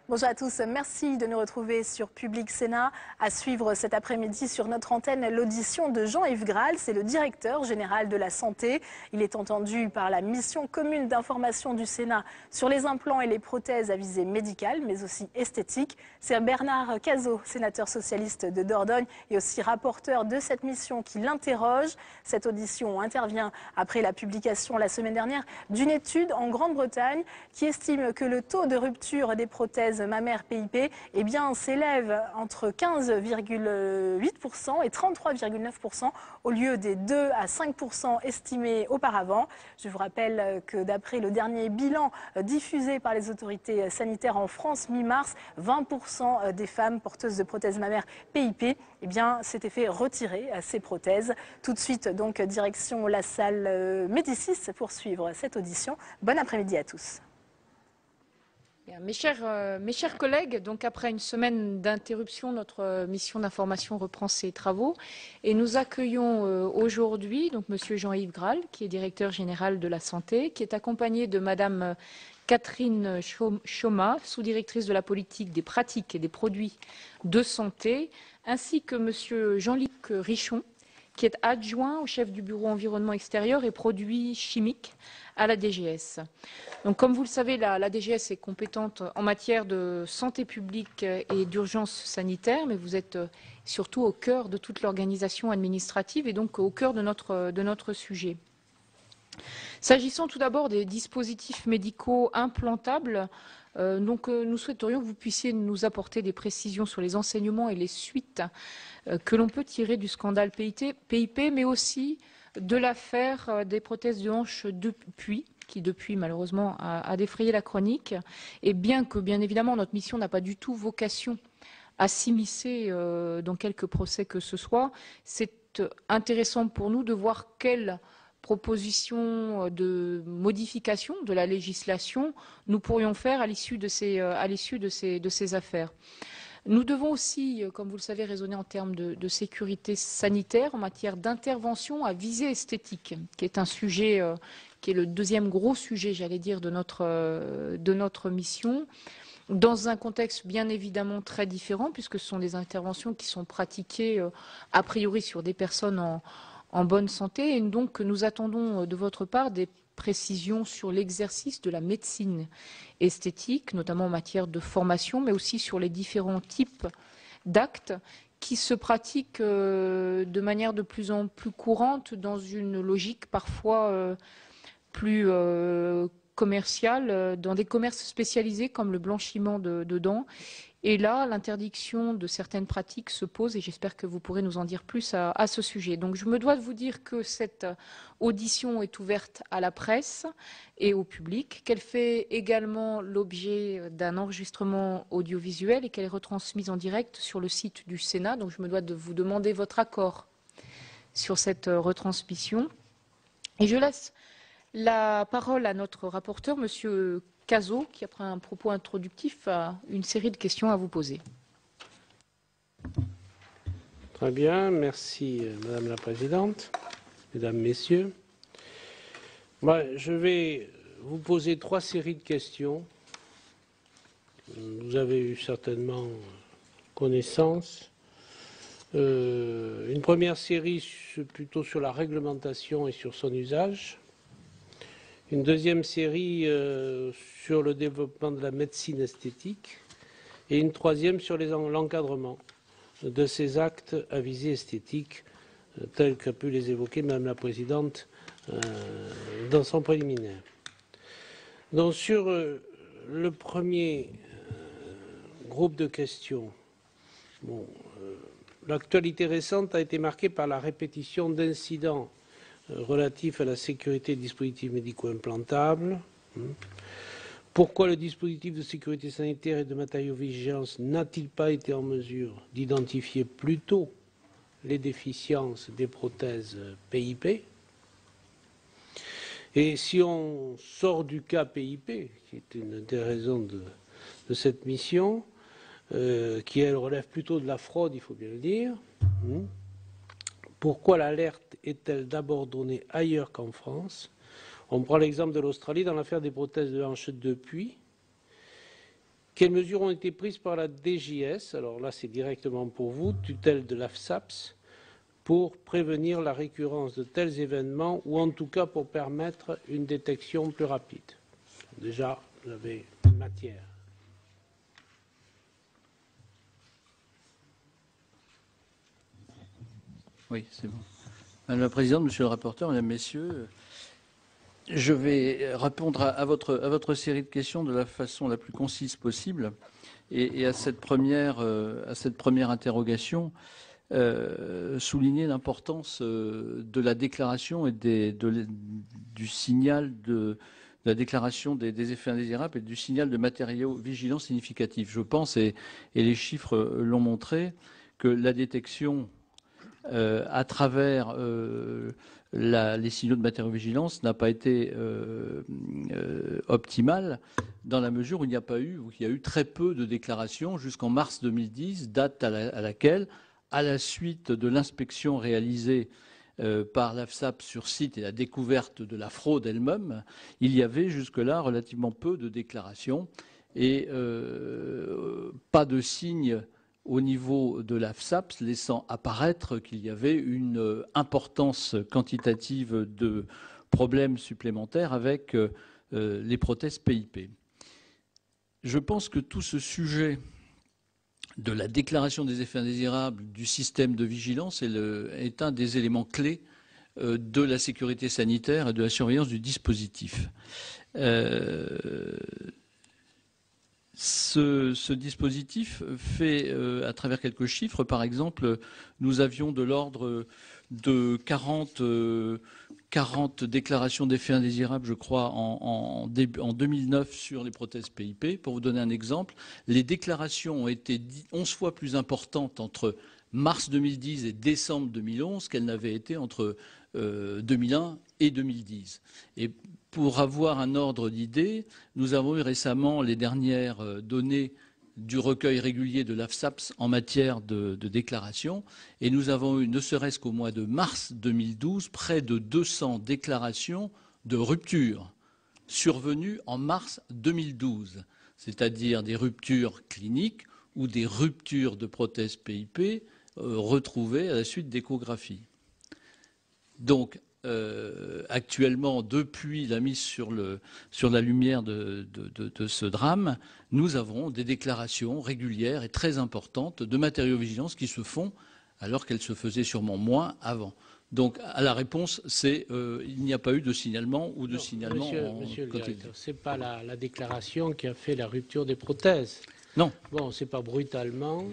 Bonjour à tous, merci de nous retrouver sur Public Sénat. À suivre cet après-midi sur notre antenne l'audition de Jean-Yves Graal, c'est le directeur général de la santé. Il est entendu par la mission commune d'information du Sénat sur les implants et les prothèses à visée médicale, mais aussi esthétique. C'est Bernard Cazeau, sénateur socialiste de Dordogne et aussi rapporteur de cette mission qui l'interroge. Cette audition intervient après la publication la semaine dernière d'une étude en Grande-Bretagne qui estime que le taux de rupture des prothèses mammaires PIP s'élève entre 15,8% et 33,9% au lieu des 2 à 5% estimés auparavant. Je vous rappelle que d'après le dernier bilan diffusé par les autorités sanitaires en France mi-mars, 20% des femmes porteuses de prothèses mammaires PIP s'étaient fait retirer ces prothèses. Tout de suite, donc, direction la salle Médicis pour suivre cette audition. Bon après-midi à tous. Mes chers collègues, donc après une semaine d'interruption, notre mission d'information reprend ses travaux et nous accueillons aujourd'hui donc Monsieur Jean-Yves Graal, qui est directeur général de la santé, qui est accompagné de Madame Catherine Choma, sous-directrice de la politique des pratiques et des produits de santé, ainsi que Monsieur Jean-Luc Richon, qui est adjoint au chef du bureau environnement extérieur et produits chimiques à la DGS. Donc, comme vous le savez, la DGS est compétente en matière de santé publique et d'urgence sanitaire, mais vous êtes surtout au cœur de toute l'organisation administrative et donc au cœur de notre sujet. S'agissant tout d'abord des dispositifs médicaux implantables, nous souhaiterions que vous puissiez nous apporter des précisions sur les enseignements et les suites que l'on peut tirer du scandale PIP, mais aussi de l'affaire des prothèses de hanche depuis, qui depuis malheureusement a défrayé la chronique. Et bien que, bien évidemment, notre mission n'a pas du tout vocation à s'immiscer dans quelque procès que ce soit, c'est intéressant pour nous de voir quelles propositions de modification de la législation nous pourrions faire à l'issue de ces affaires. Nous devons aussi, comme vous le savez, raisonner en termes de sécurité sanitaire en matière d'intervention à visée esthétique, qui est un sujet qui est le deuxième gros sujet, j'allais dire, de notre mission, dans un contexte bien évidemment très différent, puisque ce sont des interventions qui sont pratiquées a priori sur des personnes en bonne santé, et donc nous attendons de votre part des précisions sur l'exercice de la médecine esthétique, notamment en matière de formation, mais aussi sur les différents types d'actes qui se pratiquent de manière de plus en plus courante dans une logique parfois plus commerciale, dans des commerces spécialisés comme le blanchiment de dents. Et là, l'interdiction de certaines pratiques se pose et j'espère que vous pourrez nous en dire plus à ce sujet. Donc je me dois de vous dire que cette audition est ouverte à la presse et au public, qu'elle fait également l'objet d'un enregistrement audiovisuel et qu'elle est retransmise en direct sur le site du Sénat. Donc je me dois de vous demander votre accord sur cette retransmission. Et je laisse la parole à notre rapporteur, Monsieur Cazeau, qui, après un propos introductif, a une série de questions à vous poser. Très bien, merci Madame la Présidente, Mesdames, Messieurs. Je vais vous poser 3 séries de questions. Vous avez eu certainement connaissance. Une première série plutôt sur la réglementation et sur son usage. Une deuxième série sur le développement de la médecine esthétique et une troisième sur l'encadrement de ces actes à visée esthétique tels qu'a pu les évoquer Madame la Présidente dans son préliminaire. Donc sur le premier groupe de questions, l'actualité récente a été marquée par la répétition d'incidents relatifs à la sécurité des dispositifs médicaux implantables. Pourquoi le dispositif de sécurité sanitaire et de matériaux-vigilance n'a-t-il pas été en mesure d'identifier plus tôt les déficiences des prothèses PIP? Et si on sort du cas PIP, qui est une des raisons de cette mission, qui elle relève plutôt de la fraude, il faut bien le dire, pourquoi l'alerte est-elle d'abord donnée ailleurs qu'en France? On prend l'exemple de l'Australie dans l'affaire des prothèses de hanche depuis, Quelles mesures ont été prises par la DGS? Alors là, c'est directement pour vous, tutelle de l'AFSAPS, pour prévenir la récurrence de tels événements ou en tout cas pour permettre une détection plus rapide. Déjà, vous avez matière. Oui, c'est bon. Madame la Présidente, Monsieur le rapporteur, Mesdames, Messieurs, je vais répondre à votre série de questions de la façon la plus concise possible. Et à cette première interrogation, souligner l'importance de la déclaration et du signal de la déclaration des effets indésirables et du signal de matériaux vigilants significatifs. Je pense, et les chiffres l'ont montré, que la détection à travers les signaux de matériaux-vigilance n'a pas été optimale dans la mesure où il y a eu très peu de déclarations jusqu'en mars 2010, date à laquelle, à la suite de l'inspection réalisée par l'AFSAP sur site et la découverte de la fraude elle-même, il y avait jusque-là relativement peu de déclarations et pas de signes au niveau de l'AFSAP, laissant apparaître qu'il y avait une importance quantitative de problèmes supplémentaires avec les prothèses PIP. Je pense que tout ce sujet de la déclaration des effets indésirables du système de vigilance est un des éléments clés de la sécurité sanitaire et de la surveillance du dispositif. Ce dispositif fait, à travers quelques chiffres, par exemple, nous avions de l'ordre de 40 déclarations d'effets indésirables, je crois, en 2009 sur les prothèses PIP. Pour vous donner un exemple, les déclarations ont été 11 fois plus importantes entre mars 2010 et décembre 2011 qu'elles n'avaient été entre 2001 et 2010. Et pour avoir un ordre d'idée, nous avons eu récemment les dernières données du recueil régulier de l'AFSAPS en matière de déclaration, et nous avons eu, ne serait-ce qu'au mois de mars 2012, près de 200 déclarations de rupture survenues en mars 2012, c'est-à-dire des ruptures cliniques ou des ruptures de prothèses PIP retrouvées à la suite d'échographies. Donc, actuellement, depuis la mise sur la lumière de ce drame, nous avons des déclarations régulières et très importantes de matériaux-vigilance qui se font alors qu'elles se faisaient sûrement moins avant. Donc, à la réponse, c'est il n'y a pas eu de signalement ou de signalement. Monsieur le directeur, ce n'est pas la déclaration qui a fait la rupture des prothèses. Non. Bon, c'est pas brutalement.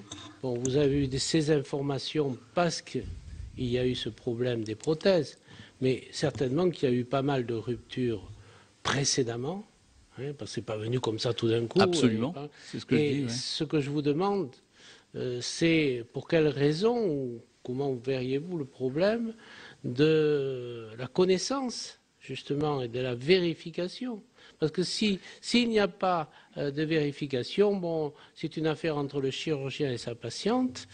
Bon, vous avez eu ces informations parce qu'il y a eu ce problème des prothèses. Mais certainement qu'il y a eu pas mal de ruptures précédemment, hein, parce que ce n'est pas venu comme ça tout d'un coup. Absolument, c'est ce que je dis. Ouais. Ce que je vous demande, c'est pour quelles raisons, ou comment verriez-vous le problème de la connaissance, justement, et de la vérification? Parce que s'il n'y a pas de vérification, bon, c'est une affaire entre le chirurgien et sa patiente,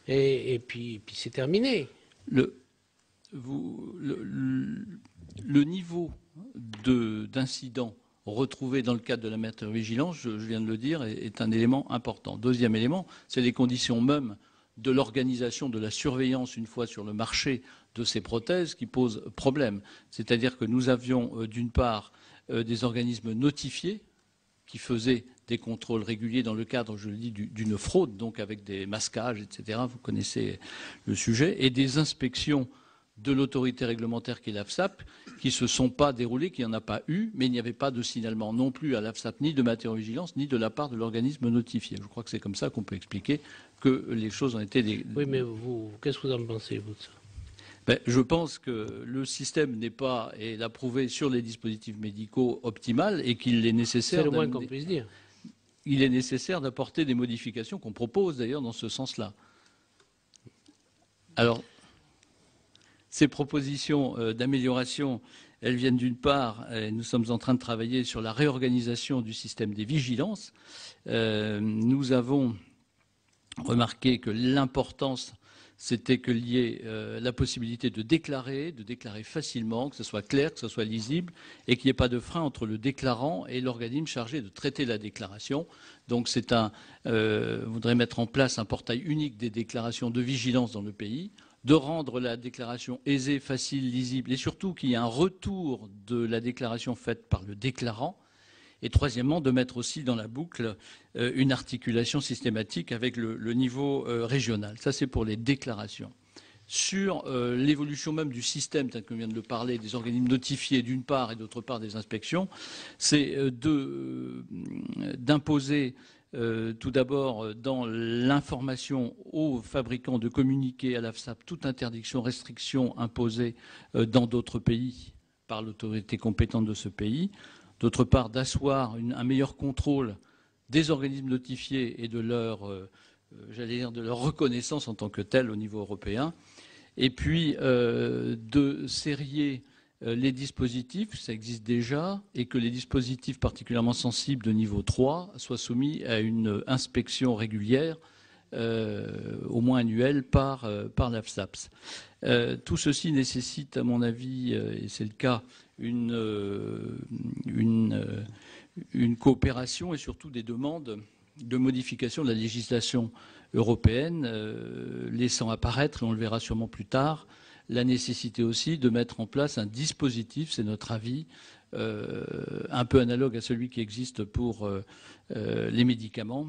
et puis c'est terminé. Le niveau d'incidents retrouvés dans le cadre de la matériaux-vigilance, je viens de le dire, est un élément important. Deuxième élément, c'est les conditions même de l'organisation de la surveillance une fois sur le marché de ces prothèses qui posent problème. C'est-à-dire que nous avions d'une part des organismes notifiés qui faisaient des contrôles réguliers dans le cadre, je le dis, d'une fraude, donc avec des masquages, etc. Vous connaissez le sujet, et des inspections de l'autorité réglementaire qui est l'AFSAP, qui ne se sont pas déroulées, qu'il n'y en a pas eu, mais il n'y avait pas de signalement non plus à l'AFSAP, ni de matériaux-vigilance, ni de la part de l'organisme notifié. Je crois que c'est comme ça qu'on peut expliquer que les choses ont été... Oui, mais vous, qu'est-ce que vous en pensez, vous, de ça? Je pense que le système n'est pas, et l'a prouvé sur les dispositifs médicaux, optimal, et qu'il est nécessaire... C'est le moins qu'on puisse dire. Il est nécessaire d'apporter des modifications qu'on propose d'ailleurs dans ce sens-là. Alors... Ces propositions d'amélioration, elles viennent d'une part, nous sommes en train de travailler sur la réorganisation du système des vigilances. Nous avons remarqué que l'importance c'était qu'il y ait la possibilité de déclarer facilement, que ce soit clair, que ce soit lisible, et qu'il n'y ait pas de frein entre le déclarant et l'organisme chargé de traiter la déclaration. Donc on voudrait mettre en place un portail unique des déclarations de vigilance dans le pays, de rendre la déclaration aisée, facile, lisible, et surtout qu'il y ait un retour de la déclaration faite par le déclarant. Et troisièmement, de mettre aussi dans la boucle une articulation systématique avec le niveau régional. Ça, c'est pour les déclarations. Sur l'évolution même du système, tel qu'on vient de le parler, des organismes notifiés d'une part et d'autre part des inspections, c'est d'imposer tout d'abord dans l'information aux fabricants de communiquer à l'AFSAP toute interdiction, restriction imposée dans d'autres pays par l'autorité compétente de ce pays. D'autre part, d'asseoir un meilleur contrôle des organismes notifiés et de leur reconnaissance en tant que telle au niveau européen. Et puis, de sérier les dispositifs, ça existe déjà, et que les dispositifs particulièrement sensibles de niveau 3 soient soumis à une inspection régulière, au moins annuelle, par l'AFSAPS. Tout ceci nécessite, à mon avis, et c'est le cas, une coopération et surtout des demandes de modification de la législation européenne, laissant apparaître, et on le verra sûrement plus tard, la nécessité aussi de mettre en place un dispositif, c'est notre avis, un peu analogue à celui qui existe pour les médicaments,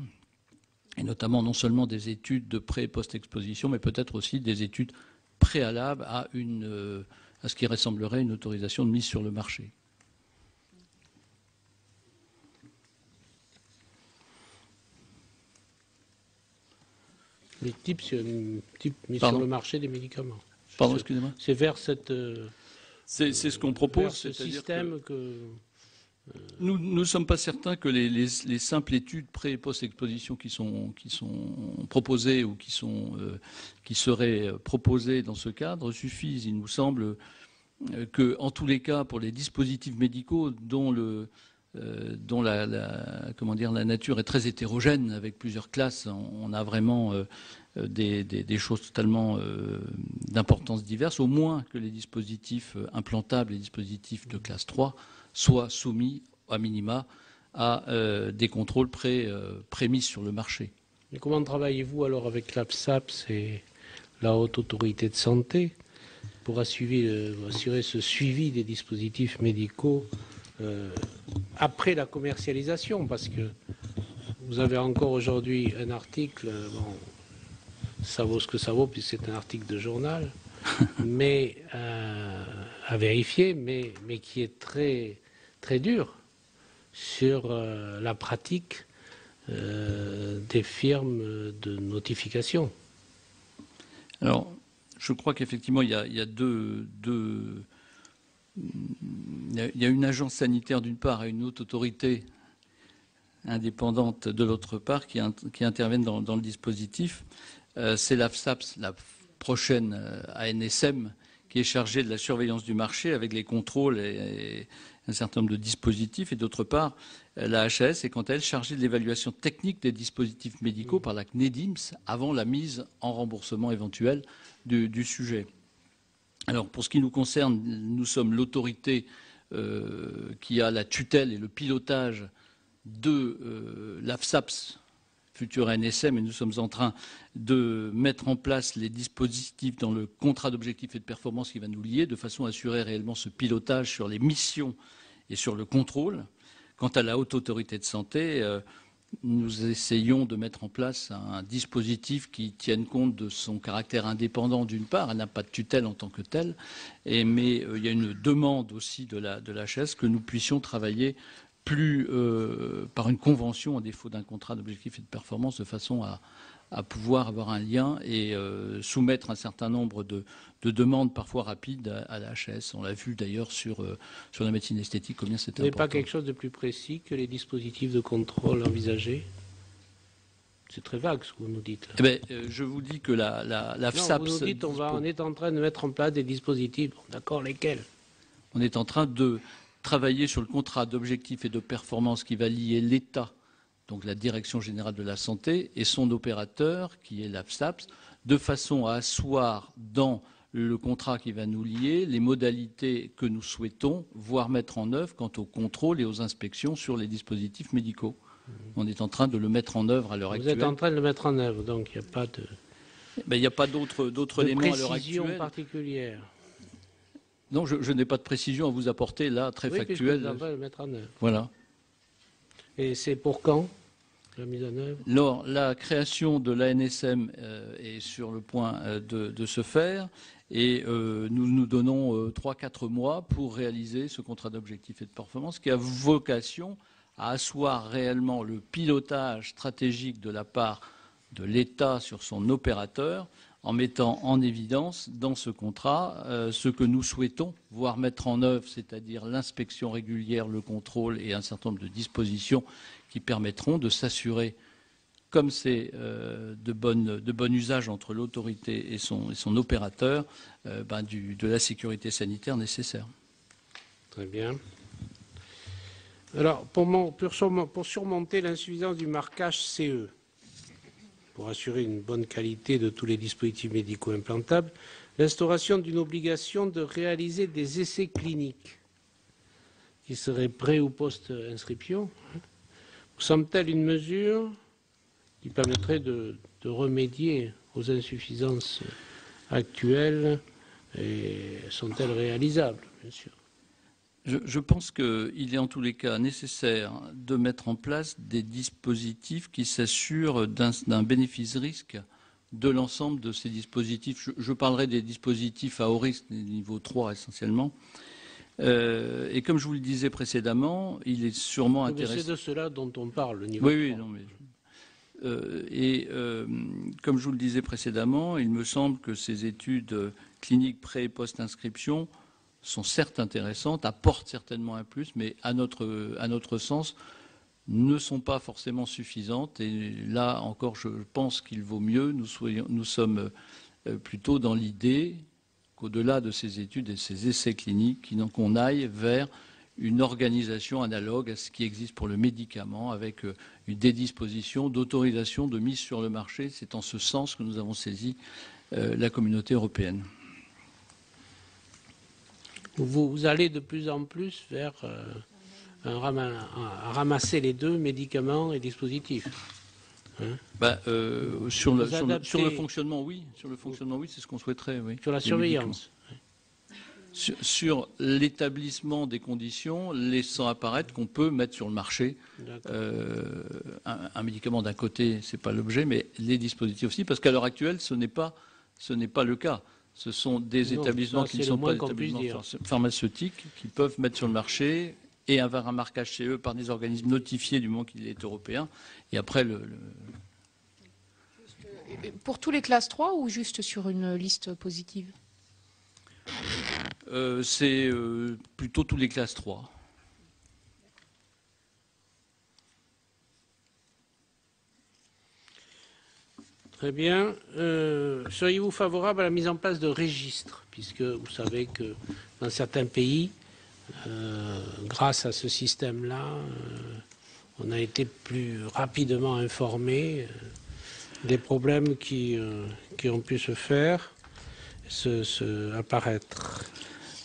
et notamment non seulement des études de pré- et post-exposition, mais peut-être aussi des études préalables à ce qui ressemblerait à une autorisation de mise sur le marché. Les types mis sur le marché des médicaments. Pardon, excusez-moi. C'est vers cette. C'est ce qu'on propose. Ce système que. Nous ne sommes pas certains que les simples études pré- et post-exposition qui sont proposées ou qui seraient proposées dans ce cadre suffisent. Il nous semble que, en tous les cas, pour les dispositifs médicaux dont la nature est très hétérogène avec plusieurs classes, on a vraiment des choses totalement d'importance diverse, au moins que les dispositifs implantables, les dispositifs de classe 3, soient soumis, à minima, à des contrôles prémis sur le marché. Et comment travaillez-vous alors avec l'AFSAPS et la Haute Autorité de Santé pour assurer ce suivi des dispositifs médicaux après la commercialisation? Parce que vous avez encore aujourd'hui un article, bon, ça vaut ce que ça vaut puisque c'est un article de journal, mais à vérifier, mais qui est très, très dur sur la pratique des firmes de notification. Alors, je crois qu'effectivement, il y a une agence sanitaire d'une part et une autre autorité indépendante de l'autre part qui interviennent dans le dispositif. C'est l'AFSAPS, la prochaine ANSM, qui est chargée de la surveillance du marché avec les contrôles et un certain nombre de dispositifs. Et d'autre part, la HAS est quant à elle chargée de l'évaluation technique des dispositifs médicaux par la CNEDIMS avant la mise en remboursement éventuel du sujet. Alors, pour ce qui nous concerne, nous sommes l'autorité qui a la tutelle et le pilotage de l'AFSAPS, futur ANSM, et nous sommes en train de mettre en place les dispositifs dans le contrat d'objectifs et de performance qui va nous lier, de façon à assurer réellement ce pilotage sur les missions et sur le contrôle. Quant à la Haute Autorité de Santé, nous essayons de mettre en place un dispositif qui tienne compte de son caractère indépendant d'une part, elle n'a pas de tutelle en tant que telle, mais il y a une demande aussi de la HAS que nous puissions travailler plus par une convention, à défaut d'un contrat d'objectifs et de performance, de façon à pouvoir avoir un lien et soumettre un certain nombre de demandes parfois rapides à la HAS. On l'a vu d'ailleurs sur la médecine esthétique, combien c'était important. Vous n'avez pas quelque chose de plus précis que les dispositifs de contrôle envisagés? C'est très vague ce que vous nous dites. Là. Eh bien, je vous dis que la FSAPS... Vous nous dites on est en train de mettre en place des dispositifs. D'accord, lesquels? On est en train de travailler sur le contrat d'objectifs et de performance qui va lier l'État, donc la Direction générale de la santé, et son opérateur, qui est l'AFSAPS, de façon à asseoir dans le contrat qui va nous lier les modalités que nous souhaitons voir mettre en œuvre quant au contrôle et aux inspections sur les dispositifs médicaux. On est en train de le mettre en œuvre à l'heure actuelle. Vous êtes en train de le mettre en œuvre, donc il n'y a pas de... Il n'y a pas d'autres éléments à l'heure précision actuelle. Particulière. Non, je n'ai pas de précision à vous apporter là, très factuelle. Vous êtes en train de le mettre en œuvre. Voilà. Et c'est pour quand la mise en œuvre? Alors, la création de l'ANSM est sur le point de se faire et nous nous donnons 3-4 mois pour réaliser ce contrat d'objectifs et de performance qui a vocation à asseoir réellement le pilotage stratégique de la part de l'État sur son opérateur en mettant en évidence dans ce contrat ce que nous souhaitons voir mettre en œuvre, c'est-à-dire l'inspection régulière, le contrôle et un certain nombre de dispositions qui permettront de s'assurer, comme c'est de bon usage entre l'autorité et son opérateur, de la sécurité sanitaire nécessaire. Très bien. Alors, pour surmonter l'insuffisance du marquage CE, pour assurer une bonne qualité de tous les dispositifs médicaux implantables, l'instauration d'une obligation de réaliser des essais cliniques qui seraient pré- ou post-inscription, vous semble-t-elle une mesure qui permettrait de remédier aux insuffisances actuelles et sont-elles réalisables, bien sûr? Je pense qu'il est en tous les cas nécessaire de mettre en place des dispositifs qui s'assurent d'un bénéfice-risque de l'ensemble de ces dispositifs. Je parlerai des dispositifs à haut risque, niveau 3 essentiellement. Et comme je vous le disais précédemment, il est sûrement intéressant... C'est de cela dont on parle, le niveau 3. Oui, non, mais... comme je vous le disais précédemment, il me semble que ces études cliniques pré- et post-inscription sont certes intéressantes, apportent certainement un plus, mais à notre sens, ne sont pas forcément suffisantes. Et là encore, je pense qu'il vaut mieux, nous sommes plutôt dans l'idée qu'au-delà de ces études et ces essais cliniques, qu'on aille vers une organisation analogue à ce qui existe pour le médicament, avec des dispositions d'autorisation de mise sur le marché. C'est en ce sens que nous avons saisi la communauté européenne. Vous allez de plus en plus vers ramasser les deux, médicaments et dispositifs. Hein? Sur le fonctionnement, oui. Sur le fonctionnement, oui, c'est ce qu'on souhaiterait. Oui. Sur la surveillance. Sur l'établissement des conditions, laissant apparaître qu'on peut mettre sur le marché un médicament d'un côté, c'est pas l'objet, mais les dispositifs aussi, parce qu'à l'heure actuelle, ce n'est pas le cas. Ce sont des établissements qui ne sont pas des établissements pharmaceutiques qui peuvent mettre sur le marché et avoir un marquage CE par des organismes notifiés du moment qu'il est européen. Et après, Pour tous les classes 3 ou juste sur une liste positive? C'est plutôt tous les classes 3. Très bien. Seriez-vous favorable à la mise en place de registres, puisque vous savez que dans certains pays, grâce à ce système-là, on a été plus rapidement informé des problèmes qui ont pu se faire, apparaître.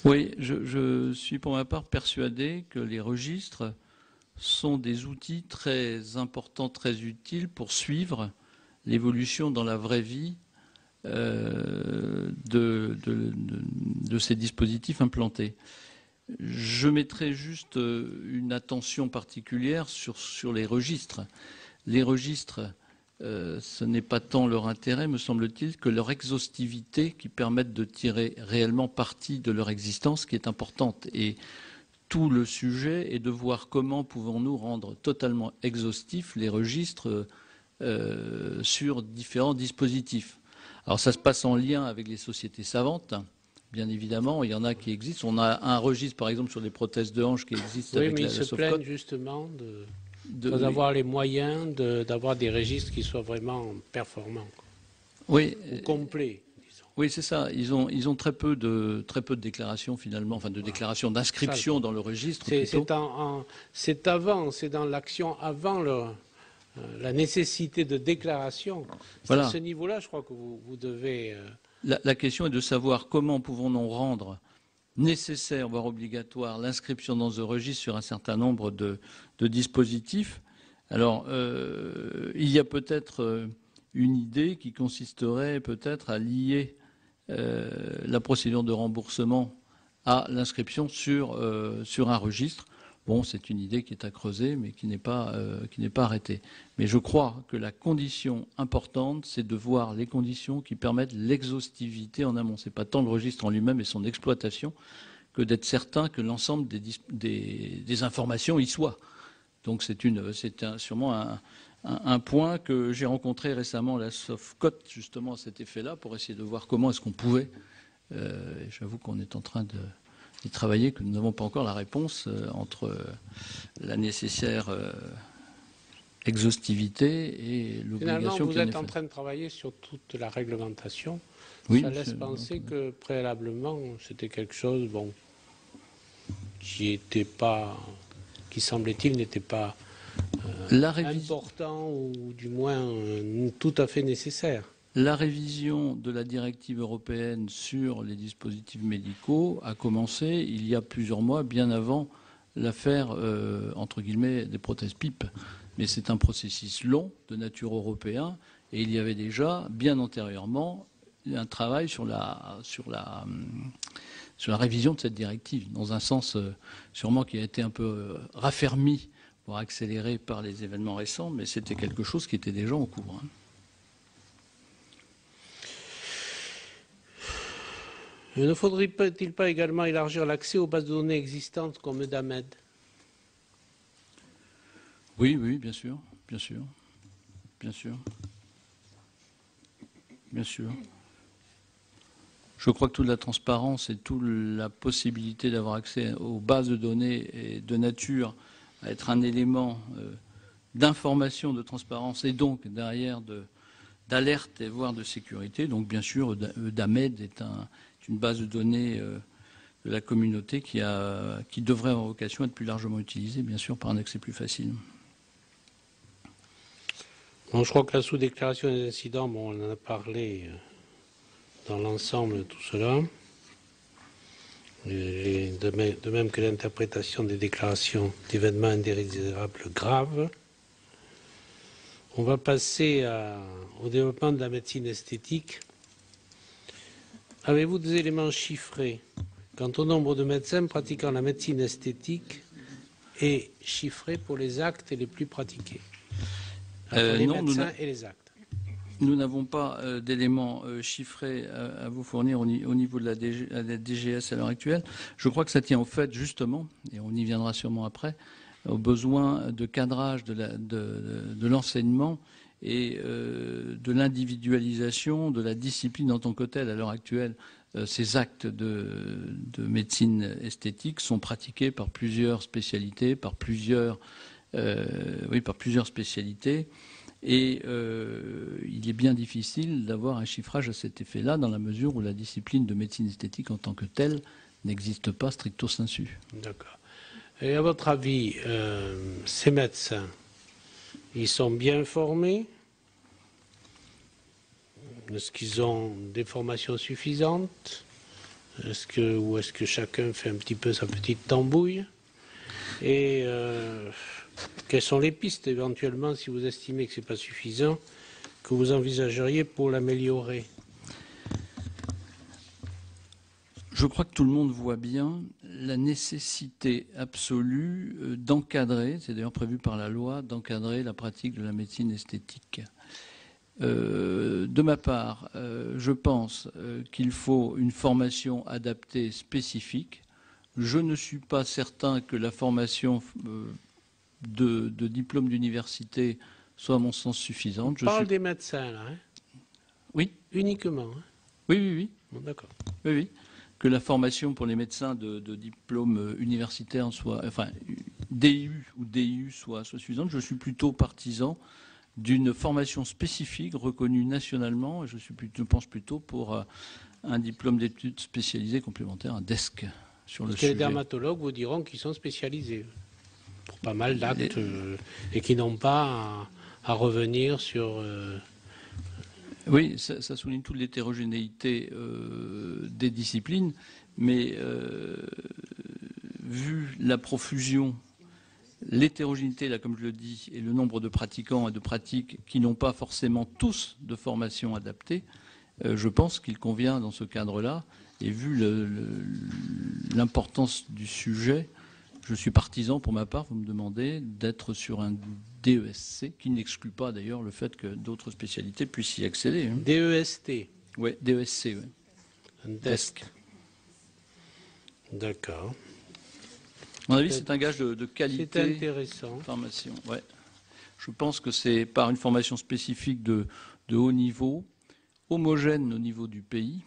Oui, je suis pour ma part persuadé que les registres sont des outils très importants, très utiles pour suivre l'évolution dans la vraie vie de ces dispositifs implantés. Je mettrai juste une attention particulière sur les registres. Les registres, ce n'est pas tant leur intérêt, me semble-t-il, que leur exhaustivité qui permettent de tirer réellement parti de leur existence, qui est importante. Et tout le sujet est de voir comment pouvons-nous rendre totalement exhaustifs les registres sur différents dispositifs. Alors ça se passe en lien avec les sociétés savantes, bien évidemment, il y en a qui existent. On a un registre par exemple sur les prothèses de hanche qui existe avec la Softcode. Oui, mais ils se plaignent justement d'avoir les moyens d'avoir des registres qui soient vraiment performants. Oui. Ou complets. Oui, c'est ça. Ils ont très peu de déclarations finalement, enfin de déclarations d'inscription dans le registre. C'est dans l'action avant la nécessité de déclaration. Voilà. À ce niveau-là, je crois que vous devez... La question est de savoir comment pouvons-nous rendre nécessaire, voire obligatoire, l'inscription dans ce registre sur un certain nombre de dispositifs. Alors, il y a peut-être une idée qui consisterait peut-être à lier la procédure de remboursement à l'inscription sur un registre. Bon, c'est une idée qui est à creuser, mais qui n'est pas arrêtée. Mais je crois que la condition importante, c'est de voir les conditions qui permettent l'exhaustivité en amont. Ce n'est pas tant le registre en lui-même et son exploitation que d'être certain que l'ensemble des informations y soient. Donc c'est sûrement un point que j'ai rencontré récemment à la Sofcot, justement à cet effet-là, pour essayer de voir comment est-ce qu'on pouvait. J'avoue qu'on est en train d'y travailler, que nous n'avons pas encore la réponse entre la nécessaire exhaustivité et l'obligation. Finalement, vous êtes en train de travailler sur toute la réglementation. Oui, ça laisse penser que préalablement, c'était quelque chose, bon, qui semblait-il n'était pas important ou du moins tout à fait nécessaire. La révision de la directive européenne sur les dispositifs médicaux a commencé il y a plusieurs mois, bien avant l'affaire, entre guillemets, des prothèses PIP. Mais c'est un processus long de nature européenne et il y avait déjà, bien antérieurement, un travail sur la révision de cette directive, dans un sens sûrement qui a été un peu raffermi, voire accéléré par les événements récents, mais c'était quelque chose qui était déjà en cours. Ne faudrait-il pas également élargir l'accès aux bases de données existantes comme DAMED? Oui, bien sûr. Je crois que toute la transparence et toute la possibilité d'avoir accès aux bases de données est de nature à être un élément d'information, de transparence et donc derrière d'alerte et voire de sécurité. Donc bien sûr, DAMED est une base de données de la communauté qui devrait avoir vocation à être plus largement utilisée, bien sûr, par un accès plus facile. Bon, je crois que la sous-déclaration des incidents, bon, on en a parlé dans l'ensemble de tout cela. Et de même que l'interprétation des déclarations d'événements indésirables graves. On va passer au développement de la médecine esthétique. Avez-vous des éléments chiffrés quant au nombre de médecins pratiquant la médecine esthétique et chiffrés pour les actes les plus pratiqués? Les médecins et les actes. Nous n'avons pas d'éléments chiffrés à vous fournir au niveau de la DGS à l'heure actuelle. Je crois que ça tient au fait, justement, et on y viendra sûrement après, au besoin de cadrage de l'enseignement et de l'individualisation de la discipline en tant que telle. À l'heure actuelle, ces actes de médecine esthétique sont pratiqués par plusieurs spécialités, par plusieurs spécialités. Et il est bien difficile d'avoir un chiffrage à cet effet-là, dans la mesure où la discipline de médecine esthétique en tant que telle n'existe pas stricto sensu. D'accord. Et à votre avis, ces médecins, ils sont bien formés? Est-ce qu'ils ont des formations suffisantes? Ou est-ce que chacun fait un petit peu sa petite tambouille? Et quelles sont les pistes éventuellement, si vous estimez que ce n'est pas suffisant, que vous envisageriez pour l'améliorer? Je crois que tout le monde voit bien la nécessité absolue d'encadrer, c'est d'ailleurs prévu par la loi, d'encadrer la pratique de la médecine esthétique. De ma part, je pense qu'il faut une formation adaptée spécifique. Je ne suis pas certain que la formation de diplôme d'université soit, à mon sens, suffisante. On parle des médecins, là, hein? Oui. Uniquement, hein? Oui. Bon, d'accord. Oui. Que la formation pour les médecins de diplôme universitaire soit, enfin, DU ou DU soit suffisante. Je suis plutôt partisan d'une formation spécifique reconnue nationalement. Je pense plutôt pour un diplôme d'études spécialisées complémentaires, un DESC, sur le sujet. Les dermatologues vous diront qu'ils sont spécialisés pour pas mal d'actes et qui n'ont pas à revenir sur... Oui, ça souligne toute l'hétérogénéité des disciplines, mais vu la profusion, l'hétérogénéité, là, comme je le dis, et le nombre de pratiquants et de pratiques qui n'ont pas forcément tous de formation adaptée, je pense qu'il convient dans ce cadre-là, et vu l'importance du sujet, je suis partisan, pour ma part, vous me demandez, d'être sur un DESC, qui n'exclut pas d'ailleurs le fait que d'autres spécialités puissent y accéder. Hein. DEST. Oui, DESC, oui. Un desk. D'accord. À mon avis, c'est un gage de qualité. C'est intéressant. Formation, ouais. Je pense que c'est par une formation spécifique de haut niveau, homogène au niveau du pays,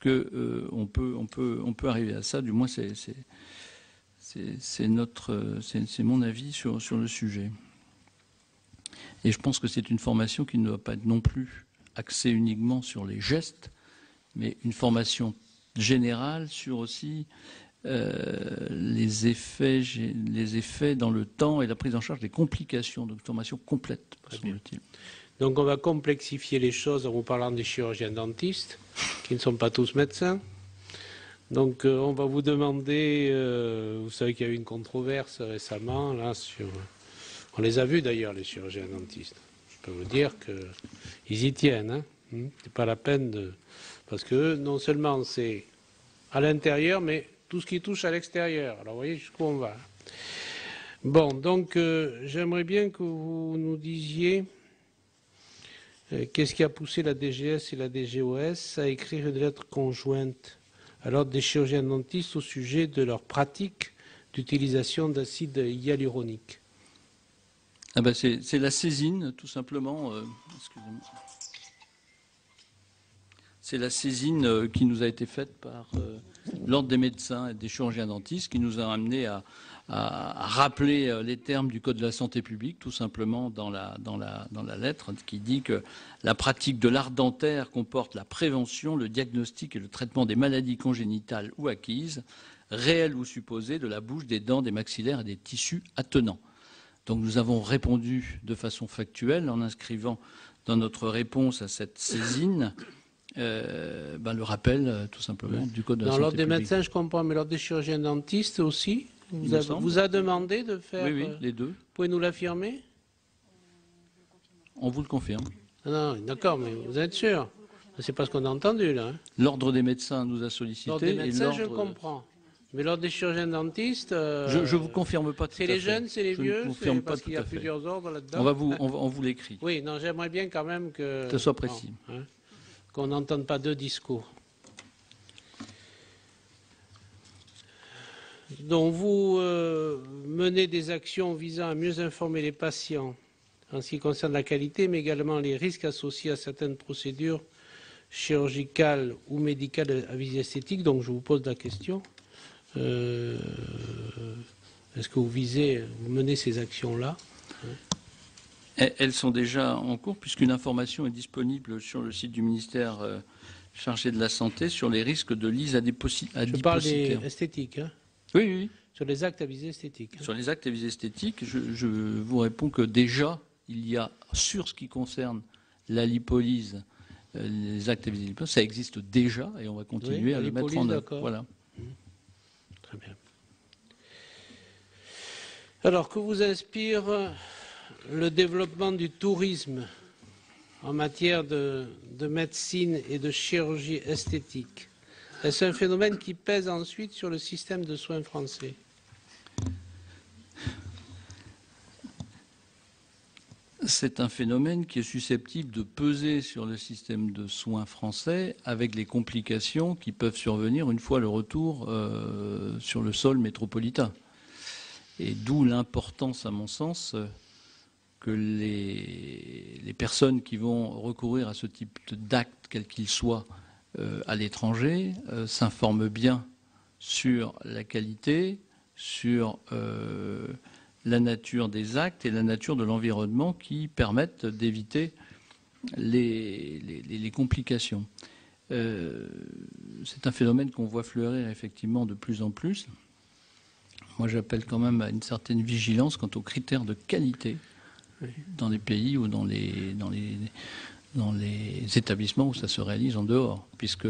que on peut arriver à ça. Du moins, c'est mon avis sur le sujet. Et je pense que c'est une formation qui ne doit pas être non plus axée uniquement sur les gestes, mais une formation générale sur aussi les effets dans le temps et la prise en charge des complications. Donc, formation complète, semble-t-il. Donc, on va complexifier les choses en vous parlant des chirurgiens dentistes, qui ne sont pas tous médecins. Donc, on va vous demander, vous savez qu'il y a eu une controverse récemment, là, sur... On les a vus d'ailleurs, les chirurgiens dentistes. Je peux vous dire qu'ils y tiennent. Hein. C'est pas la peine de... Parce que non seulement c'est à l'intérieur, mais tout ce qui touche à l'extérieur. Alors, vous voyez jusqu'où on va. Bon, donc, j'aimerais bien que vous nous disiez qu'est-ce qui a poussé la DGS et la DGOS à écrire une lettre conjointe à l'ordre des chirurgiens dentistes au sujet de leur pratique d'utilisation d'acide hyaluronique. Ah ben c'est la saisine, tout simplement. Excusez-moi. C'est la saisine qui nous a été faite par l'ordre des médecins et des chirurgiens dentistes, qui nous a amené à rappeler les termes du Code de la santé publique, tout simplement dans la lettre, qui dit que la pratique de l'art dentaire comporte la prévention, le diagnostic et le traitement des maladies congénitales ou acquises, réelles ou supposées, de la bouche, des dents, des maxillaires et des tissus attenants. Donc nous avons répondu de façon factuelle en inscrivant dans notre réponse à cette saisine le rappel tout simplement du Code de la santé publique. L'ordre des médecins, je comprends, mais l'ordre des chirurgiens dentistes aussi vous a demandé de faire... Oui, les deux. Vous pouvez nous l'affirmer? On vous le confirme. Non, d'accord, mais vous êtes sûr? C'est pas ce qu'on a entendu là. Hein. L'ordre des médecins nous a sollicité. L'ordre des médecins, je comprends. Mais l'ordre des chirurgiens dentistes... je ne vous confirme pas tout à fait. C'est les jeunes, c'est les vieux, parce qu'il y a plusieurs ordres là-dedans. On vous l'écrit. Oui, non, j'aimerais bien quand même que ce soit précis. Non, hein, qu'on n'entende pas deux discours. Donc vous menez des actions visant à mieux informer les patients en ce qui concerne la qualité, mais également les risques associés à certaines procédures chirurgicales ou médicales à visée esthétique. Donc je vous pose la question. Est-ce que vous menez ces actions-là? Elles sont déjà en cours, puisqu'une information est disponible sur le site du ministère chargé de la Santé sur les risques de lyse adipocytaire. Je parle des esthétiques, hein? Oui. Sur les actes à visée esthétique. Sur les actes à visée esthétique, je vous réponds que déjà, il y a, sur ce qui concerne la lipolyse, les actes à visée esthétique, ça existe déjà, et on va continuer à le mettre en œuvre. Voilà. Très bien. Alors, que vous inspire le développement du tourisme en matière de médecine et de chirurgie esthétique? Est-ce un phénomène qui pèse ensuite sur le système de soins français? C'est un phénomène qui est susceptible de peser sur le système de soins français avec les complications qui peuvent survenir une fois le retour sur le sol métropolitain. Et d'où l'importance, à mon sens, que les personnes qui vont recourir à ce type d'acte, quel qu'il soit, à l'étranger, s'informent bien sur la qualité, sur la nature des actes et la nature de l'environnement qui permettent d'éviter les complications. C'est un phénomène qu'on voit fleurir effectivement de plus en plus. Moi, j'appelle quand même à une certaine vigilance quant aux critères de qualité dans les pays ou dans les établissements où ça se réalise en dehors, puisque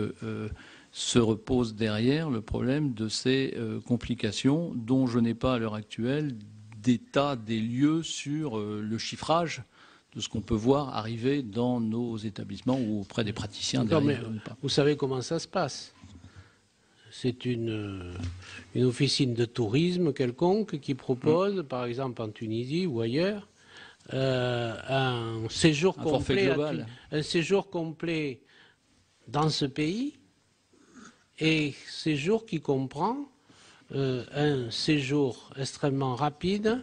se repose derrière le problème de ces complications dont je n'ai pas à l'heure actuelle d'état des lieux sur le chiffrage de ce qu'on peut voir arriver dans nos établissements ou auprès des praticiens. Derrière, vous savez comment ça se passe? C'est une officine de tourisme quelconque qui propose, par exemple en Tunisie ou ailleurs, un séjour complet, un séjour complet dans ce pays, et séjour qui comprend un séjour extrêmement rapide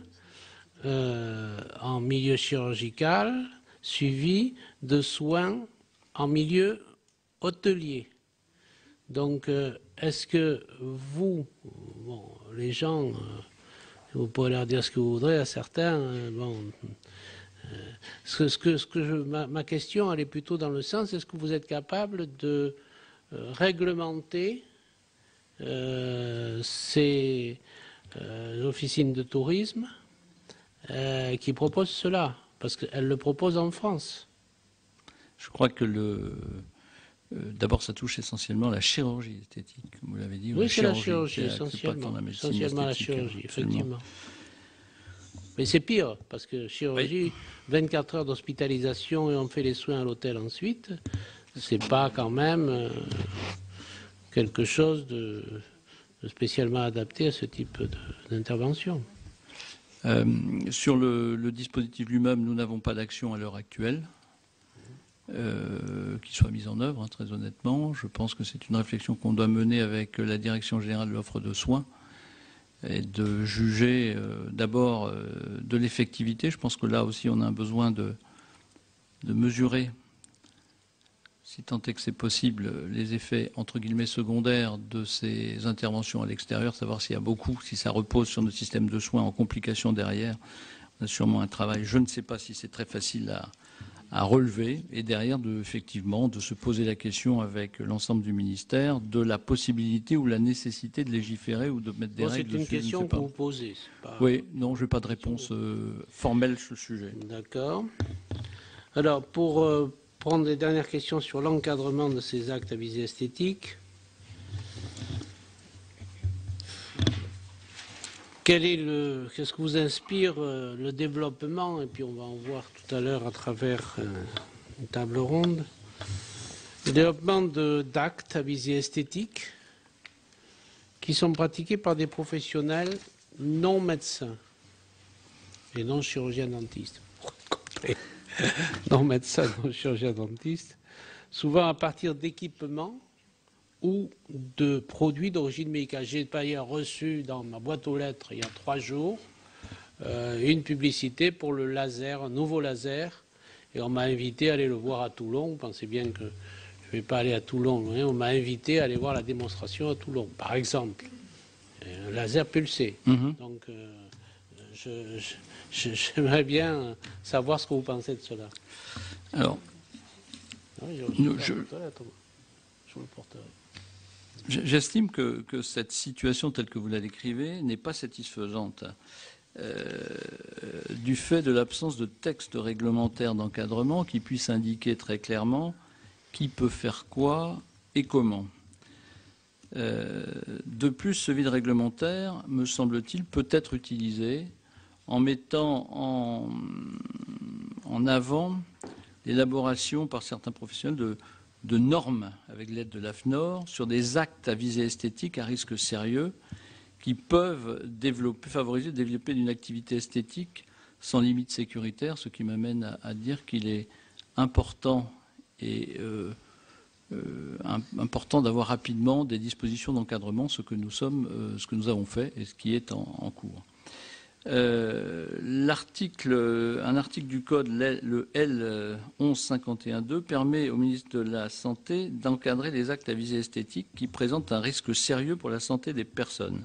en milieu chirurgical, suivi de soins en milieu hôtelier. Donc, est-ce que vous, bon, les gens, vous pouvez leur dire ce que vous voudrez à certains, ma question, elle est plutôt dans le sens, est-ce que vous êtes capable de réglementer ces officines de tourisme qui proposent cela, parce qu'elles le proposent en France? Je crois que d'abord, ça touche essentiellement la chirurgie esthétique, comme vous l'avez dit. Oui, c'est la chirurgie, essentiellement la chirurgie, effectivement. Mais c'est pire, parce que chirurgie, oui. 24 heures d'hospitalisation et on fait les soins à l'hôtel ensuite, c'est pas quand même quelque chose de spécialement adapté à ce type d'intervention. Sur le dispositif lui-même, nous n'avons pas d'action à l'heure actuelle qui soit mise en œuvre, très honnêtement. Je pense que c'est une réflexion qu'on doit mener avec la Direction générale de l'offre de soins et de juger d'abord de l'effectivité. Je pense que là aussi on a un besoin de mesurer, si tant est que c'est possible, les effets entre guillemets secondaires de ces interventions à l'extérieur, savoir s'il y a beaucoup, si ça repose sur nos systèmes de soins en complications derrière. On a sûrement un travail, je ne sais pas si c'est très facile à relever, et derrière effectivement de se poser la question avec l'ensemble du ministère de la possibilité ou la nécessité de légiférer ou de mettre des règles. C'est une question que vous posez. Pas... Oui, non, je n'ai pas de réponse formelle sur ce sujet. D'accord. Alors, pour prendre les dernières questions sur l'encadrement de ces actes à visée esthétique, qu'est-ce que vous inspire le développement, et puis on va en voir tout à l'heure à travers une table ronde, le développement d'actes à visée esthétique qui sont pratiqués par des professionnels non médecins et non chirurgiens dentistes. Non médecins, non chirurgiens dentistes, souvent à partir d'équipements ou de produits d'origine médicale. J'ai d'ailleurs reçu dans ma boîte aux lettres il y a 3 jours une publicité pour le laser, un nouveau laser, et on m'a invité à aller le voir à Toulon. Vous pensez bien que je ne vais pas aller à Toulon, hein. On m'a invité à aller voir la démonstration à Toulon, par exemple, un laser pulsé. Donc j'aimerais bien savoir ce que vous pensez de cela. Alors, j'estime que cette situation telle que vous la décrivez n'est pas satisfaisante du fait de l'absence de texte réglementaire d'encadrement qui puisse indiquer très clairement qui peut faire quoi et comment. De plus, ce vide réglementaire, me semble-t-il, peut être utilisé en mettant en avant l'élaboration par certains professionnels de normes avec l'aide de l'AFNOR sur des actes à visée esthétique à risque sérieux qui peuvent favoriser le développement d'une activité esthétique sans limite sécuritaire, ce qui m'amène à dire qu'il est important important d'avoir rapidement des dispositions d'encadrement, ce que nous avons fait et ce qui est en cours. Un article du Code, le L 1151.2, permet au ministre de la Santé d'encadrer les actes à visée esthétique qui présentent un risque sérieux pour la santé des personnes.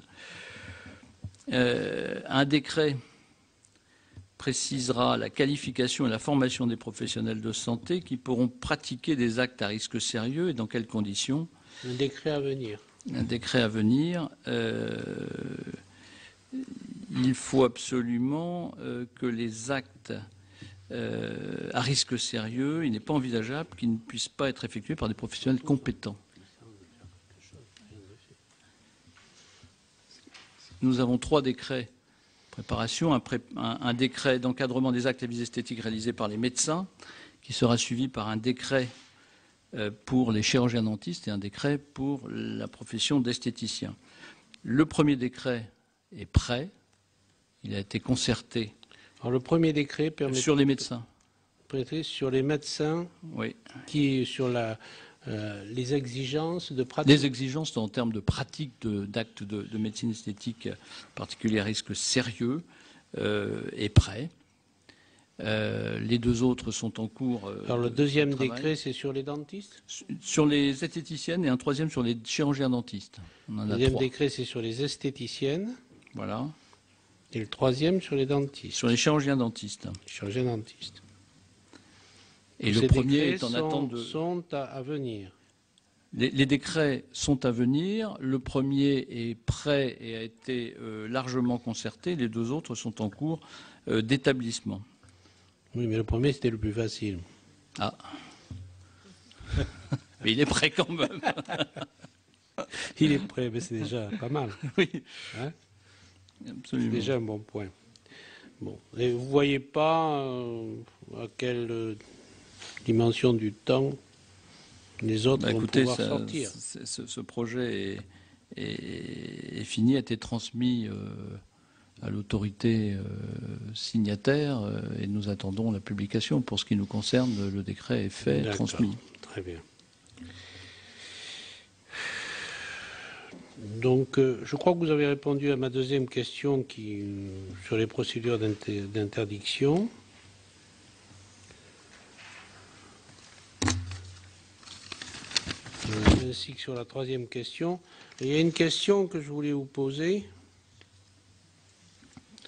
Un décret précisera la qualification et la formation des professionnels de santé qui pourront pratiquer des actes à risque sérieux et dans quelles conditions. Un décret à venir. Un décret à venir. Il faut absolument que les actes à risque sérieux, il n'est pas envisageable qu'il ne puisse pas être effectué par des professionnels compétents. Nous avons 3 décrets de préparation, un décret d'encadrement des actes à visée esthétique réalisés par les médecins, qui sera suivi par un décret pour les chirurgiens dentistes et un décret pour la profession d'esthéticien. Le premier décret est prêt, il a été concerté. Alors le premier décret permet sur les médecins. Sur les médecins, oui. Qui sur les exigences de pratique. Les exigences en termes de pratique d'actes de médecine esthétique, particulier à risque sérieux, est prêt. Les 2 autres sont en cours. Alors le deuxième décret, c'est sur les dentistes? Sur les esthéticiennes et un 3e sur les chirurgiens dentistes. On en a 3. Le deuxième décret, c'est sur les esthéticiennes. Voilà. Et le 3e sur les dentistes. Sur les chirurgiens dentistes. Chirurgiens dentistes. Et le premier est en attente de... sont à venir. Les décrets sont à venir. Le premier est prêt et a été largement concerté. Les 2 autres sont en cours d'établissement. Oui, mais le premier, c'était le plus facile. Ah. Mais il est prêt quand même. Il est prêt, mais c'est déjà pas mal. Oui. Hein? Absolument. C'est déjà un bon point. Bon. Et vous ne voyez pas à quelle dimension du temps les autres vont pouvoir sortir? Ce projet est fini, a été transmis à l'autorité signataire et nous attendons la publication. Pour ce qui nous concerne, le décret est fait, transmis. Très bien. Donc, je crois que vous avez répondu à ma deuxième question sur les procédures d'interdiction. Ainsi que sur la 3e question. Et il y a une question que je voulais vous poser.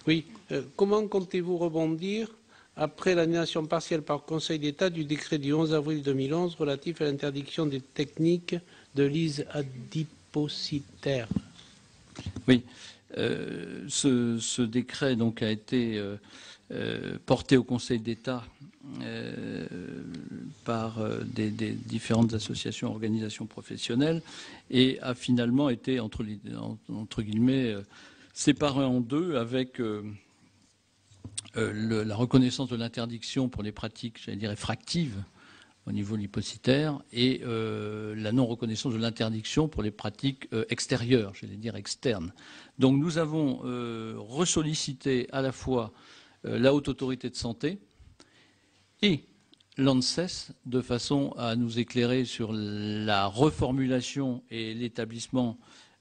Oui, comment comptez-vous rebondir après l'annulation partielle par le Conseil d'État du décret du 11 avril 2011 relatif à l'interdiction des techniques de lyse adipocytaire? Oui, ce décret donc a été porté au Conseil d'État par des différentes associations, organisations professionnelles et a finalement été entre guillemets séparé en 2 avec la reconnaissance de l'interdiction pour les pratiques, j'allais dire, effractives au niveau lipocytaire et la non-reconnaissance de l'interdiction pour les pratiques extérieures, j'allais dire externes. Donc nous avons ressollicité à la fois la Haute Autorité de Santé et l'ANSES de façon à nous éclairer sur la reformulation et l'établissement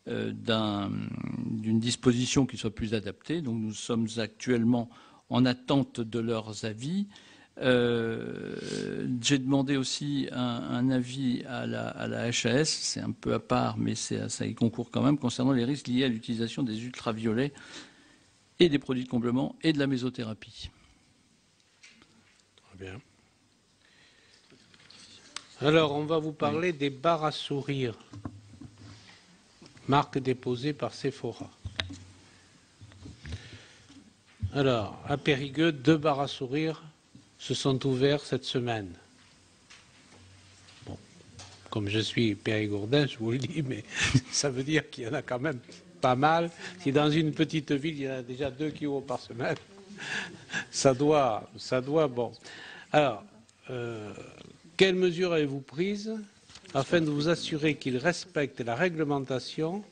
d'une disposition qui soit plus adaptée. Donc nous sommes actuellement en attente de leurs avis. J'ai demandé aussi un avis à la HAS, c'est un peu à part, mais ça y concourt quand même, concernant les risques liés à l'utilisation des ultraviolets et des produits de comblement et de la mésothérapie. Très bien. Alors, on va vous parler des barres à sourire, marque déposée par Sephora. Alors, à Périgueux, 2 barres à sourire se sont ouverts cette semaine. Bon, comme je suis périgourdin, je vous le dis, mais ça veut dire qu'il y en a quand même pas mal. Si dans une petite ville, il y en a déjà 2 qui ouvrent par semaine, ça doit, bon. Alors, quelles mesures avez-vous prises afin de vous assurer qu'ils respectent la réglementation,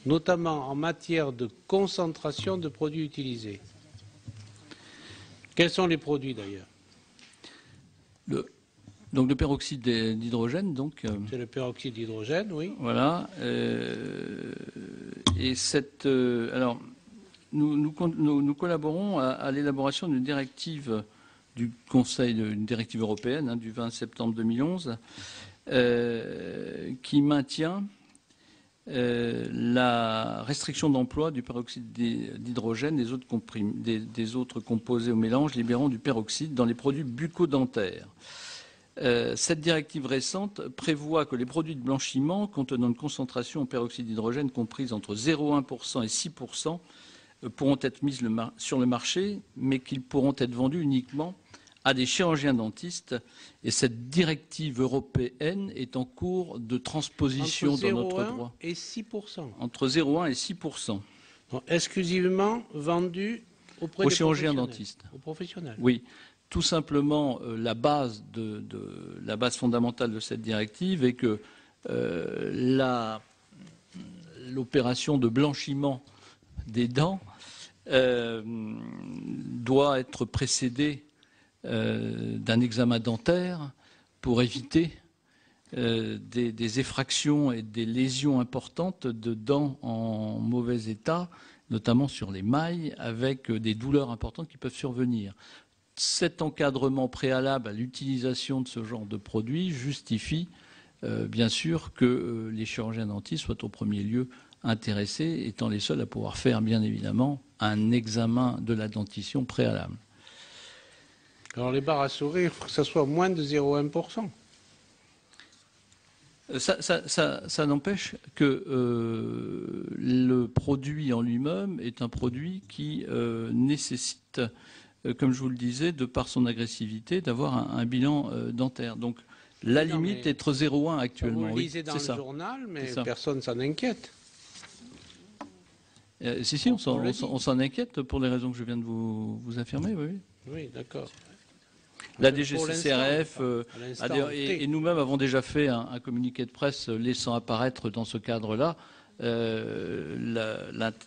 notamment en matière de concentration de produits utilisés? Quels sont les produits d'ailleurs? Donc le peroxyde d'hydrogène, donc. C'est le peroxyde d'hydrogène, oui. Voilà. Et alors, nous collaborons à l'élaboration d'une directive du Conseil, d'une directive européenne du 20 septembre 2011, qui maintient la restriction d'emploi du peroxyde d'hydrogène des autres composés au mélange libérant du peroxyde dans les produits bucco-dentaires. Cette directive récente prévoit que les produits de blanchiment contenant une concentration en peroxyde d'hydrogène comprise entre 0,1% et 6% pourront être mis sur le marché, mais qu'ils pourront être vendus uniquement à des chirurgiens dentistes. Et cette directive européenne est en cours de transposition dans notre droit. Et 6%. Entre 0,1 et 6%. Donc, exclusivement vendu auprès aux des chirurgiens professionnels. dentistes. Aux professionnels. Oui. Tout simplement, la base fondamentale de cette directive est que l'opération de blanchiment des dents doit être précédée d'un examen dentaire pour éviter des effractions et des lésions importantes de dents en mauvais état, notamment sur les mailles, avec des douleurs importantes qui peuvent survenir. Cet encadrement préalable à l'utilisation de ce genre de produit justifie bien sûr que les chirurgiens dentistes soient au premier lieu intéressés, étant les seuls à pouvoir faire bien évidemment un examen de la dentition préalable. Alors les barres à sourire, il faut que ça soit moins de 0,1%. Ça n'empêche que le produit en lui-même est un produit qui nécessite, comme je vous le disais, de par son agressivité, d'avoir un bilan dentaire. Donc la limite est entre 0,1 actuellement. Vous le lisez dans le journal, mais personne s'en inquiète. Si, on s'en inquiète pour les raisons que je viens de vous affirmer, oui. Oui, d'accord. La DGCCRF et nous-mêmes avons déjà fait un communiqué de presse laissant apparaître dans ce cadre-là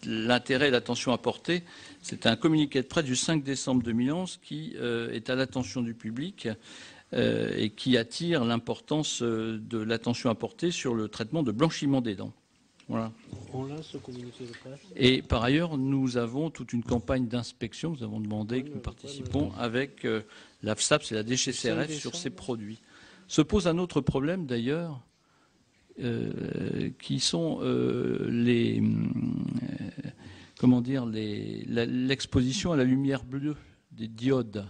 l'intérêt et l'attention apportée. C'est un communiqué de presse du 5 décembre 2011 qui est à l'attention du public et qui attire l'importance de l'attention apportée sur le traitement de blanchiment des dents. Voilà. On lance ce communiqué de presse. Et par ailleurs, nous avons toute une campagne d'inspection. Nous avons demandé que nous participons avec l'AFSAPS et la DGCCRF sur ces produits. Se pose un autre problème d'ailleurs, qui sont l'exposition à la lumière bleue des diodes,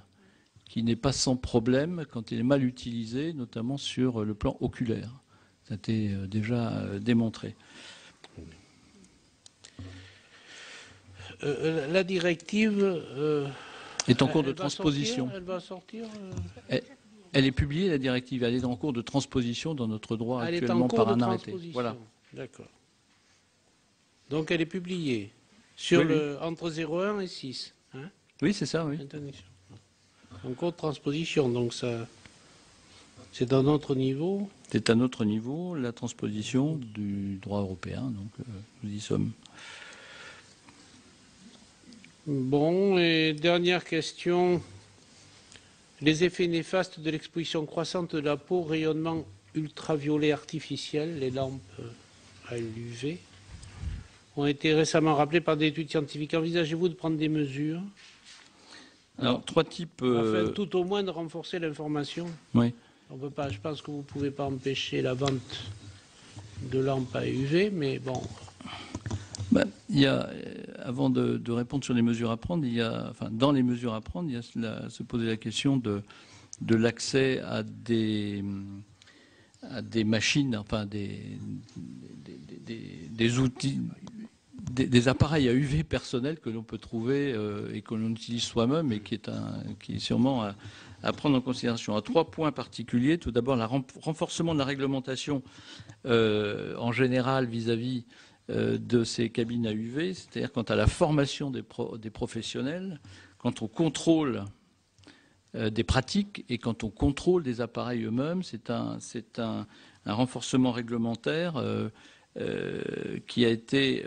qui n'est pas sans problème quand il est mal utilisé, notamment sur le plan oculaire. Ça a été déjà démontré. La directive est en cours de transposition. Elle va sortir. Elle est publiée, la directive. Elle est en cours de transposition dans notre droit actuellement par un arrêté. Voilà. D'accord. Donc elle est publiée sur entre 0,1 et 6. Hein, oui, c'est ça, oui. En cours de transposition, donc ça, c'est à notre niveau. C'est à notre niveau la transposition du droit européen, donc nous y sommes. Bon, et dernière question. Les effets néfastes de l'exposition croissante de la peau au rayonnement ultraviolet artificiel, les lampes à l'UV, ont été récemment rappelés par des études scientifiques. Envisagez-vous de prendre des mesures? Alors, trois types... Afin tout au moins de renforcer l'information. Oui. On peut pas, je pense que vous ne pouvez pas empêcher la vente de lampes à UV, mais bon... il y a, avant de répondre sur les mesures à prendre, dans les mesures à prendre, il y a se poser la question de l'accès à des machines, enfin des outils, des appareils à UV personnels que l'on peut trouver et que l'on utilise soi-même et qui est sûrement à prendre en considération. À 3 points particuliers. Tout d'abord, le renforcement de la réglementation en général vis-à-vis de ces cabines à UV, c'est-à-dire quant à la formation des professionnels, quant au contrôle des pratiques et quant au contrôle des appareils eux-mêmes. C'est un renforcement réglementaire qui a été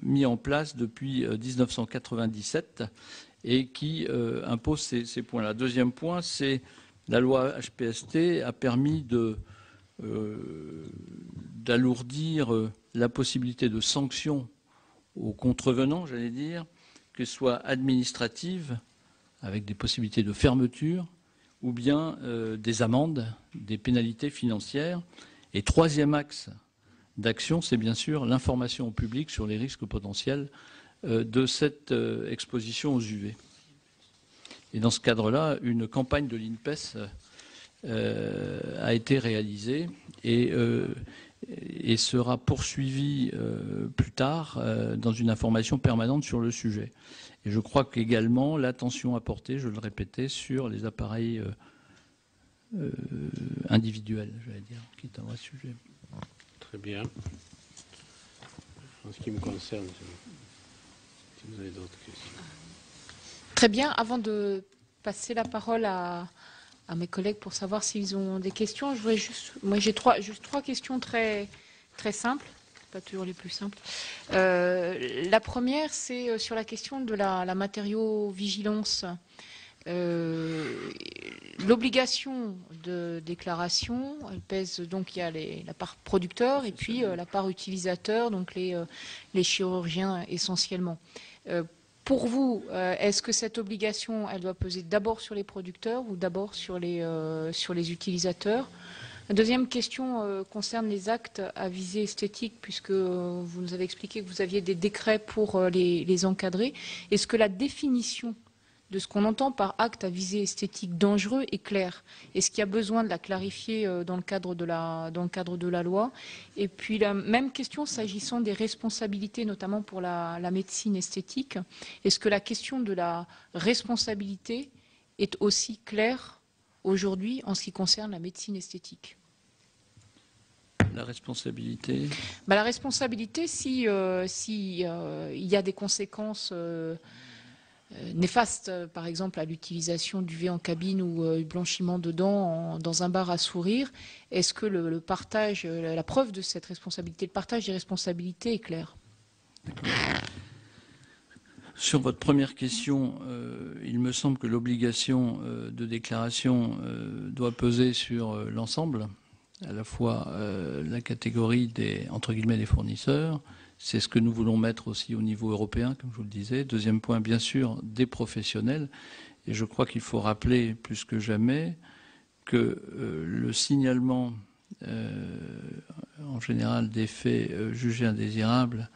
mis en place depuis 1997 et qui impose ces points-là. Deuxième point, c'est la loi HPST a permis d'alourdir la possibilité de sanctions aux contrevenants, j'allais dire, que ce soit administrative, avec des possibilités de fermeture, ou bien des amendes, des pénalités financières. Et troisième axe d'action, c'est bien sûr l'information au public sur les risques potentiels de cette exposition aux UV. Et dans ce cadre-là, une campagne de l'INPES a été réalisée et et sera poursuivi plus tard dans une information permanente sur le sujet. Et je crois qu'également l'attention à porter, je le répétais, sur les appareils individuels, j'allais dire, qui est un vrai sujet. Très bien. En ce qui me concerne, si vous avez d'autres questions. Très bien. Avant de passer la parole à mes collègues pour savoir s'ils ont des questions, j'ai trois questions très, très simples, pas toujours les plus simples. La première, c'est sur la question de la matériaux-vigilance. L'obligation de déclaration, elle pèse, donc il y a la part producteur et puis la part utilisateur, donc les chirurgiens essentiellement. Pour vous, est-ce que cette obligation, elle doit peser d'abord sur les producteurs ou d'abord sur les utilisateurs? La deuxième question concerne les actes à visée esthétique, puisque vous nous avez expliqué que vous aviez des décrets pour les encadrer. Est-ce que la définition de ce qu'on entend par acte à visée esthétique dangereux est clair? Est-ce qu'il y a besoin de la clarifier dans le cadre de la loi? Et puis la même question s'agissant des responsabilités, notamment pour la médecine esthétique. Est-ce que la question de la responsabilité est aussi claire aujourd'hui en ce qui concerne la médecine esthétique? La responsabilité La responsabilité, si il y a des conséquences néfaste, par exemple, à l'utilisation du V en cabine ou du blanchiment de dents dans un bar à sourire, est-ce que le partage, la preuve de cette responsabilité, le partage des responsabilités est clair? Sur votre première question, il me semble que l'obligation de déclaration doit peser sur l'ensemble, à la fois la catégorie entre guillemets, des fournisseurs. C'est ce que nous voulons mettre aussi au niveau européen, comme je vous le disais. Deuxième point, bien sûr, des professionnels. Et je crois qu'il faut rappeler plus que jamais que le signalement, en général, des faits jugés indésirables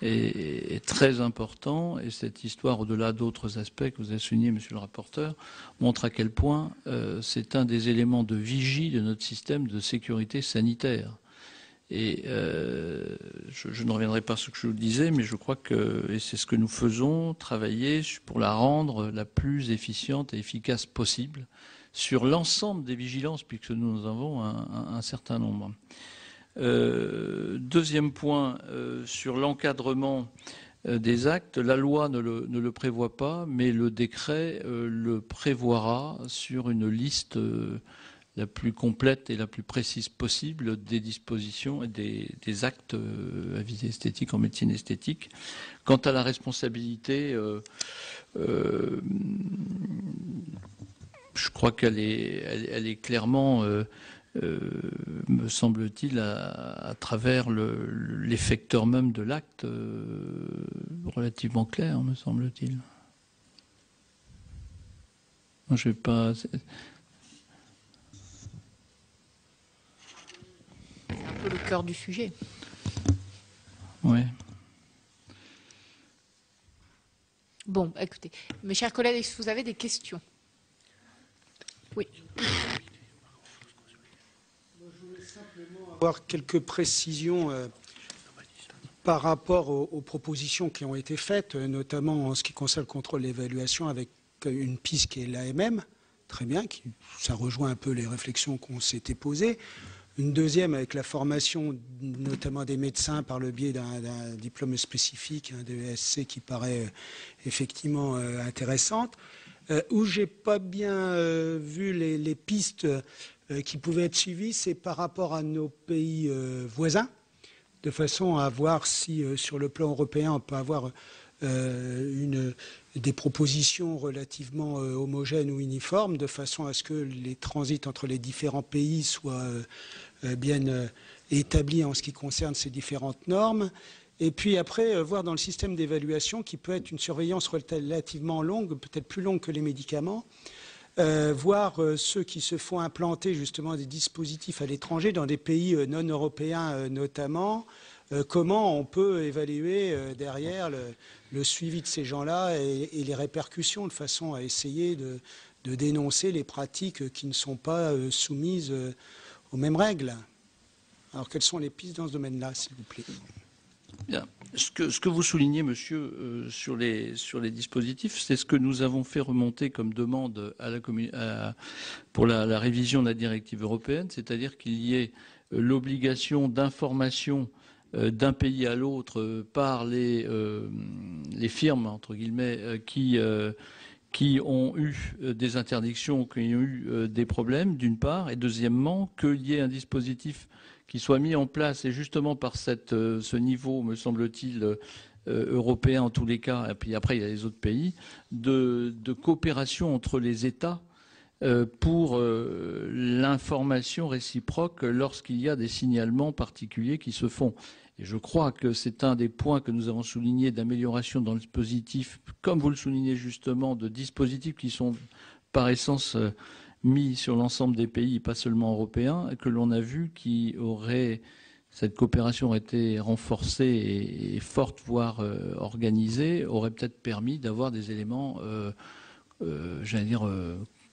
est très important. Et cette histoire, au-delà d'autres aspects que vous avez soulignés, monsieur le rapporteur, montre à quel point c'est un des éléments de vigie de notre système de sécurité sanitaire. Et je ne reviendrai pas sur ce que je vous disais, mais je crois que, et c'est ce que nous faisons, travailler pour la rendre la plus efficiente et efficace possible sur l'ensemble des vigilances, puisque nous en avons un certain nombre. Deuxième point, sur l'encadrement des actes, la loi ne le prévoit pas, mais le décret le prévoira sur une liste la plus complète et la plus précise possible des dispositions et des actes à visée esthétique en médecine esthétique. Quant à la responsabilité, je crois qu'elle est clairement, me semble-t-il, à travers l'effecteur même de l'acte, relativement clair, me semble-t-il. Je ne vais pas... C'est un peu le cœur du sujet. Oui. Bon, écoutez, mes chers collègues, est-ce que vous avez des questions? Oui. Je voulais simplement avoir quelques précisions par rapport aux propositions qui ont été faites, notamment en ce qui concerne le contrôle et l'évaluation avec une piste qui est l'AMM. Très bien, ça rejoint un peu les réflexions qu'on s'était posées. Une deuxième avec la formation notamment des médecins par le biais d'un diplôme spécifique, de ESC, qui paraît effectivement intéressante. Où j'ai pas bien vu les pistes qui pouvaient être suivies, c'est par rapport à nos pays voisins, de façon à voir si sur le plan européen on peut avoir des propositions relativement homogènes ou uniformes, de façon à ce que les transits entre les différents pays soient bien établis en ce qui concerne ces différentes normes. Et puis après, voir dans le système d'évaluation, qui peut être une surveillance relativement longue, peut-être plus longue que les médicaments, voir ceux qui se font implanter justement des dispositifs à l'étranger, dans des pays non européens notamment, comment on peut évaluer derrière le suivi de ces gens-là et les répercussions, de façon à essayer de dénoncer les pratiques qui ne sont pas soumises aux mêmes règles. Alors, quelles sont les pistes dans ce domaine-là, s'il vous plaît? Bien. Ce que vous soulignez, monsieur, sur les dispositifs, c'est ce que nous avons fait remonter comme demande pour la révision de la directive européenne, c'est-à-dire qu'il y ait l'obligation d'information d'un pays à l'autre par les firmes, entre guillemets, qui ont eu des interdictions, qui ont eu des problèmes, d'une part, et deuxièmement, qu'il y ait un dispositif qui soit mis en place, et justement par ce niveau, me semble-t-il, européen en tous les cas, et puis après il y a les autres pays, de coopération entre les États pour l'information réciproque lorsqu'il y a des signalements particuliers qui se font. Et je crois que c'est un des points que nous avons souligné d'amélioration dans le dispositif, comme vous le soulignez justement, de dispositifs qui sont par essence mis sur l'ensemble des pays, pas seulement européens, que l'on a vu cette coopération aurait été renforcée et forte, voire organisée, aurait peut-être permis d'avoir des éléments, j'allais dire,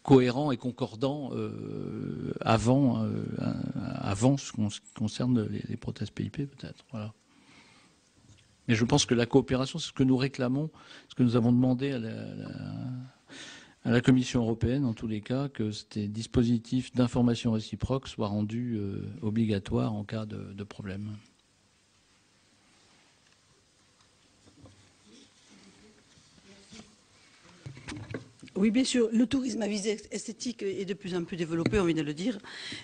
cohérents et concordants avant ce qui concerne les prothèses PIP, peut-être. Voilà. Mais je pense que la coopération, c'est ce que nous réclamons, ce que nous avons demandé à la Commission européenne, en tous les cas, que ces dispositifs d'information réciproque soient rendus obligatoires en cas de problème. Oui, bien sûr, le tourisme à visée esthétique est de plus en plus développé, on vient de le dire,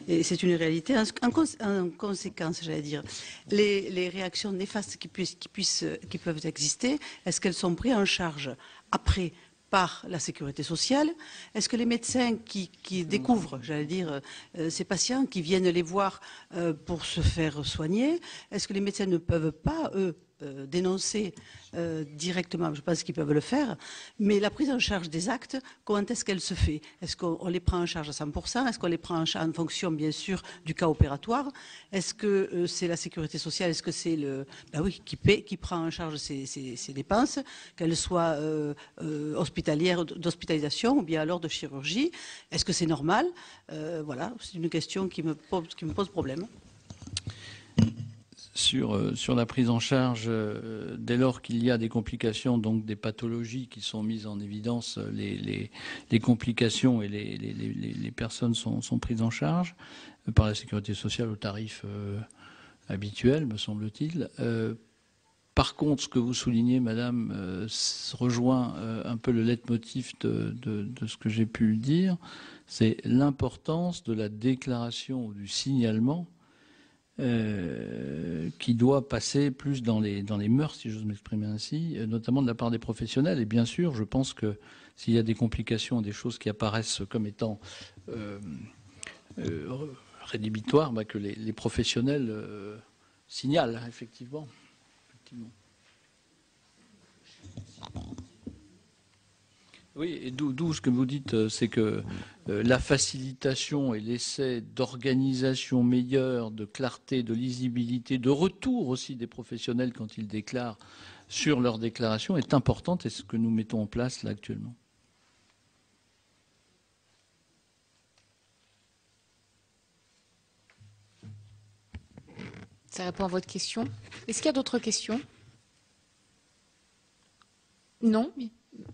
et c'est une réalité. En conséquence, j'allais dire, les réactions néfastes qui peuvent exister, est-ce qu'elles sont prises en charge après par la sécurité sociale? Est-ce que les médecins qui découvrent, j'allais dire, ces patients, qui viennent les voir pour se faire soigner, est-ce que les médecins ne peuvent pas, eux, dénoncer directement, je pense qu'ils peuvent le faire, mais la prise en charge des actes, comment est-ce qu'elle se fait? Est-ce qu'on les prend en charge à 100%? Est-ce qu'on les prend en charge en fonction, bien sûr, du cas opératoire? Est-ce que c'est la sécurité sociale? Est-ce que c'est qui prend en charge ces dépenses, qu'elles soient hospitalières, d'hospitalisation ou bien alors de chirurgie? Est-ce que c'est normal? Voilà, c'est une question qui me pose problème. Sur la prise en charge, dès lors qu'il y a des complications, donc des pathologies qui sont mises en évidence, les complications et les personnes sont prises en charge par la sécurité sociale au tarif habituel, me semble-t-il. Par contre, ce que vous soulignez, madame, rejoint un peu le leitmotiv de ce que j'ai pu dire, c'est l'importance de la déclaration ou du signalement qui doit passer plus dans les mœurs, si j'ose m'exprimer ainsi, notamment de la part des professionnels. Et bien sûr, je pense que s'il y a des complications, des choses qui apparaissent comme étant rédhibitoires, que les professionnels signalent, effectivement. Oui, et d'où ce que vous dites, c'est que la facilitation et l'essai d'organisation meilleure, de clarté, de lisibilité, de retour aussi des professionnels quand ils déclarent sur leur déclaration est importante et ce que nous mettons en place là actuellement. Ça répond à votre question. Est-ce qu'il y a d'autres questions? Non.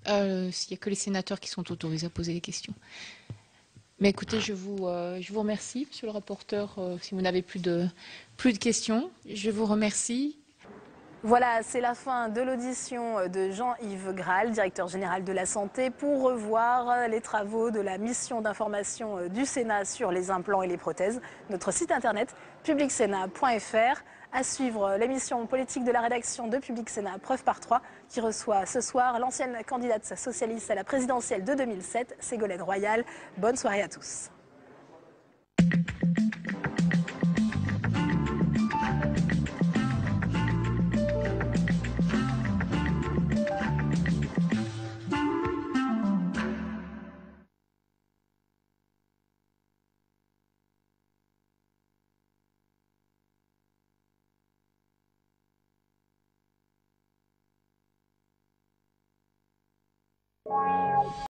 S'il n'y a que les sénateurs qui sont autorisés à poser des questions. Mais écoutez, je vous remercie, monsieur le rapporteur, si vous n'avez plus de questions. Je vous remercie. Voilà, c'est la fin de l'audition de Jean-Yves Graal, directeur général de la Santé, pour revoir les travaux de la mission d'information du Sénat sur les implants et les prothèses. Notre site internet, publicsénat.fr. À suivre l'émission politique de la rédaction de Public Sénat, preuve par 3, qui reçoit ce soir l'ancienne candidate socialiste à la présidentielle de 2007, Ségolène Royal. Bonne soirée à tous.